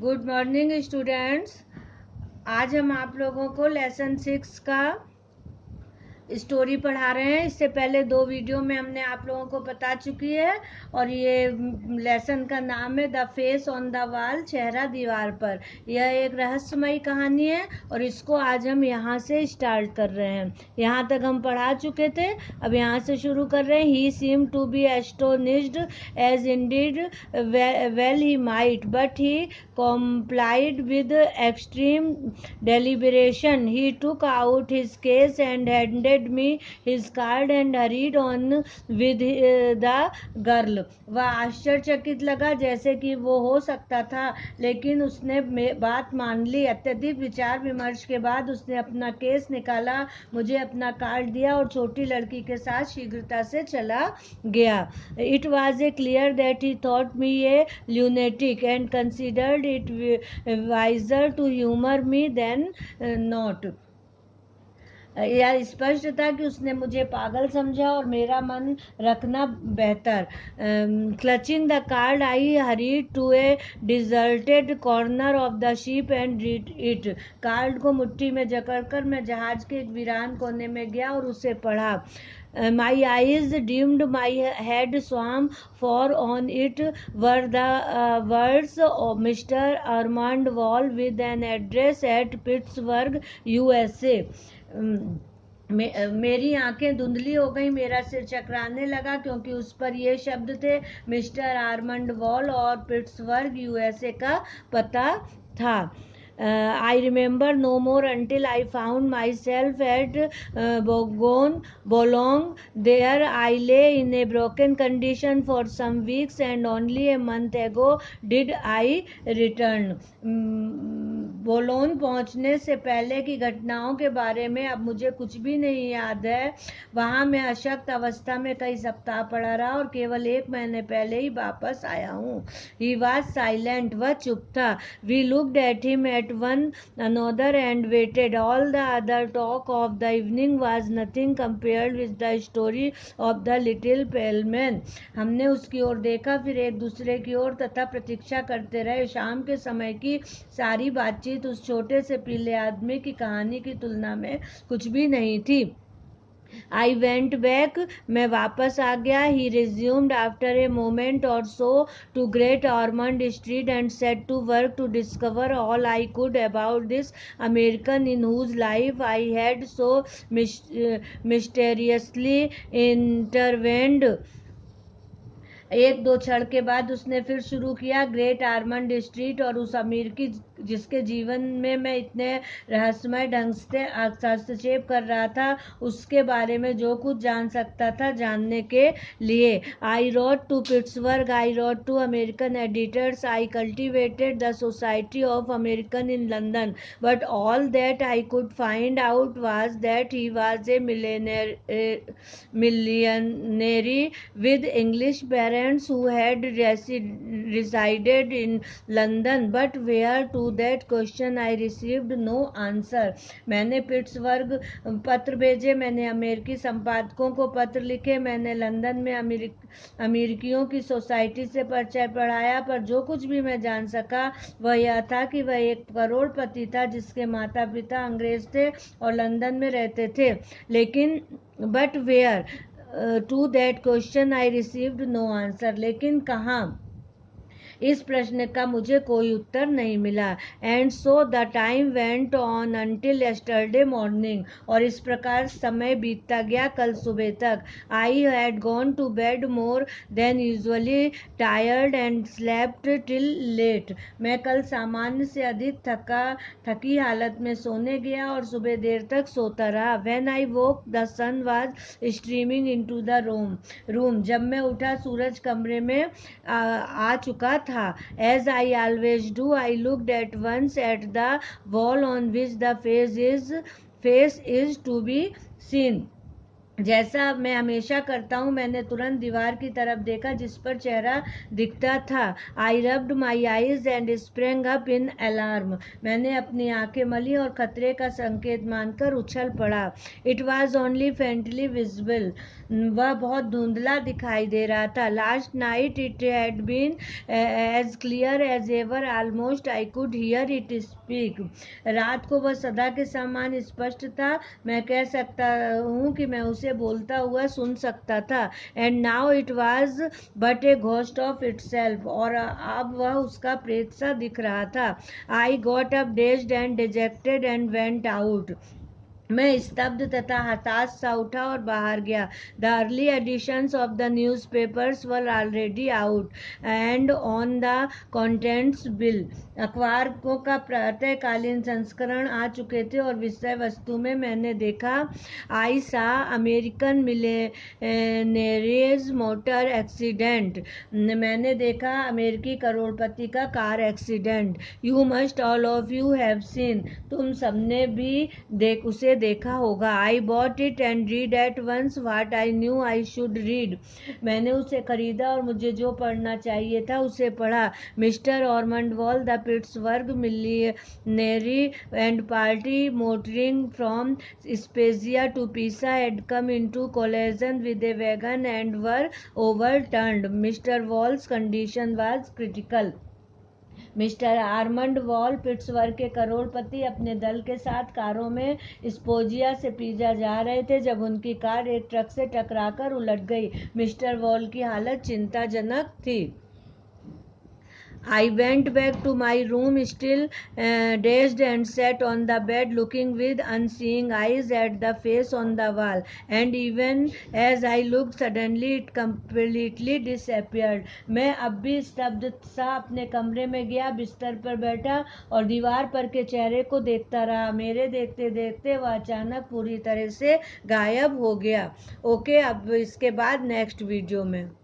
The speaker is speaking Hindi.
Good morning students. आज हम आप लोगों को लेसन 6 का स्टोरी पढ़ा रहे हैं। इससे पहले 2 वीडियो में हमने आप लोगों को बता चुकी है और ये लेसन का नाम है the face on the wall, चेहरा दीवार पर। यह एक रहस्यमयी कहानी है और इसको आज हम यहाँ से स्टार्ट कर रहे हैं। यहाँ तक हम पढ़ा चुके थे, अब यहाँ से शुरू कर रहे हैं। He seem to be astonished as indeed well he might but he complied with extreme deliberation. He took out his case and handed me his card and hurried on with the girl. वह आश्चर्यचकित लगा जैसे कि वो हो सकता था, लेकिन उसने बात मान ली। अत्यधिक विचार विमर्श के बाद उसने अपना केस निकाला, मुझे अपना कार्ड दिया और छोटी लड़की के साथ शीघ्रता से चला गया। It was clear that he thought me a lunatic and considered it wiser to humor me than not. यह स्पष्ट था कि उसने मुझे पागल समझा और मेरा मन रखना बेहतर। Clutching the card I hurried to a deserted corner of the ship and read it. Card को मुट्ठी में जकड़कर मैं जहाज के एक वीरान कोने में गया और उसे पढ़ा। My eyes dimmed, my head swam, for on it were the words of Mr. Armand Wall with an address at Pittsburgh, USA. मेरी आंखें धुंधली हो गई, मेरा सिर चकराने लगा क्योंकि उस पर ये शब्द थे, मिस्टर आर्मंड वॉल और पिट्सबर्ग यूएसए का पता था। I remember no more until I found myself at Boulogne. There I lay in a broken condition for some weeks and only a month ago did I return. बोलोन पहुंचने से पहले की घटनाओं के बारे में अब मुझे कुछ भी नहीं याद है। वहां मैं अशक्त अवस्था में कई सप्ताह पड़ा रहा और केवल 1 महीने पहले ही वापस आया हूँ। He was silent. वह चुप था। We looked at him at one another and waited. All the other talk of the evening was nothing compared with the story of the little pale man. हमने उसकी ओर देखा, फिर एक दूसरे की ओर तथा प्रतीक्षा करते रहे। शाम के समय की सारी बातचीत उस छोटे से पीले आदमी की कहानी की तुलना में कुछ भी नहीं थी। I went back. मैं वापस आ गया. He resumed after a moment or so to Great Ormond Street and set to work to discover all I could about this American in whose life I had so mysteriously intervened. 1-2 क्षण के बाद उसने फिर शुरू किया। ग्रेट आर्मंड स्ट्रीट और उस अमीर की जिसके जीवन में मैं इतने रहस्यमय ढंग से हस्तक्षेप कर रहा था, उसके बारे में जो कुछ जान सकता था जानने के लिए। I wrote to Pittsburgh, I wrote to American editors, I cultivated the society of American in London, but all that I could find out was that he was a millionaire with English parents who had resided in London, but where to that question I received no answer. मैंने पिट्सबर्ग पत्र भेजे, मैंने अमेरिकी संपादकों को पत्र लिखे, मैंने लंदन में अमेरिकियों की सोसाइटी से परिचय पढ़ाया, पर जो कुछ भी मैं जान सका वह यह था कि वह एक करोड़पति था जिसके माता पिता अंग्रेज थे और लंदन में रहते थे। लेकिन but where to that question I received no answer. लेकिन कहाँ? इस प्रश्न का मुझे कोई उत्तर नहीं मिला। And so the time went on until yesterday morning, और इस प्रकार समय बीतता गया कल सुबह तक। I had gone to bed more than usually tired and slept till late. मैं कल सामान्य से अधिक थकी हालत में सोने गया और सुबह देर तक सोता रहा। When I woke the sun was streaming into the room. जब मैं उठा सूरज कमरे में आ चुका था। As I always do, I looked at once at the wall on which the face is to be seen. जैसा मैं हमेशा करता हूँ, मैंने तुरंत दीवार की तरफ देखा जिस पर चेहरा दिखता था। I rubbed my eyes and spring up in alarm. मैंने अपनी आंखें मली और खतरे का संकेत मानकर उछल पड़ा। It was only faintly visible. वह बहुत धुंधला दिखाई दे रहा था। Last night it had been as clear as ever, almost I could hear it speak. रात को वह सदा के समान स्पष्ट था। मैं कह सकता हूँ कि मैं उसे बोलता हुआ सुन सकता था। And now it was but a ghost of itself. और अब वह उसका प्रेत सा दिख रहा था। I got up dazed and dejected and went out. मैं स्तब्ध तथा हताश सा उठा और बाहर गया। The early editions of the newspapers were already out and on the contents bill. अखबारों का प्रातःकालीन संस्करण आ चुके थे और विषय वस्तु में मैंने देखा, आई सा अमेरिकन मिलेनियर्स मोटर एक्सीडेंट। मैंने देखा अमेरिकी करोड़पति का car accident. You must all of you have seen. तुम सबने भी उसे देखा होगा। I bought it and read at once what I knew I should read. मैंने उसे खरीदा और मुझे जो पढ़ना चाहिए था उसे पढ़ा। Mister Ormond Wall the Pittsburgh millionaire and party motoring from Spezia to Pisa had come into collision with a wagon and were overturned. Mr. Wall's condition was critical. Mister Armand wall Pittsburgh के करोड़पति अपने दल के साथ कारों में स्पोजिया से पिज़ा जा रहे थे जब उनकी कार एक ट्रक से टकराकर उलट गई। मिस्टर वॉल की हालत चिंताजनक थी। I went back to my room, still dazed, and sat on the bed looking with unseeing eyes at the face on the wall. And even as I looked, suddenly it completely disappeared. मैं अब भी स्तब्ध सा अपने कमरे में गया, बिस्तर पर बैठा और दीवार पर के चेहरे को देखता रहा। मेरे देखते देखते वह अचानक पूरी तरह से गायब हो गया। ओके, अब इसके बाद नेक्स्ट वीडियो में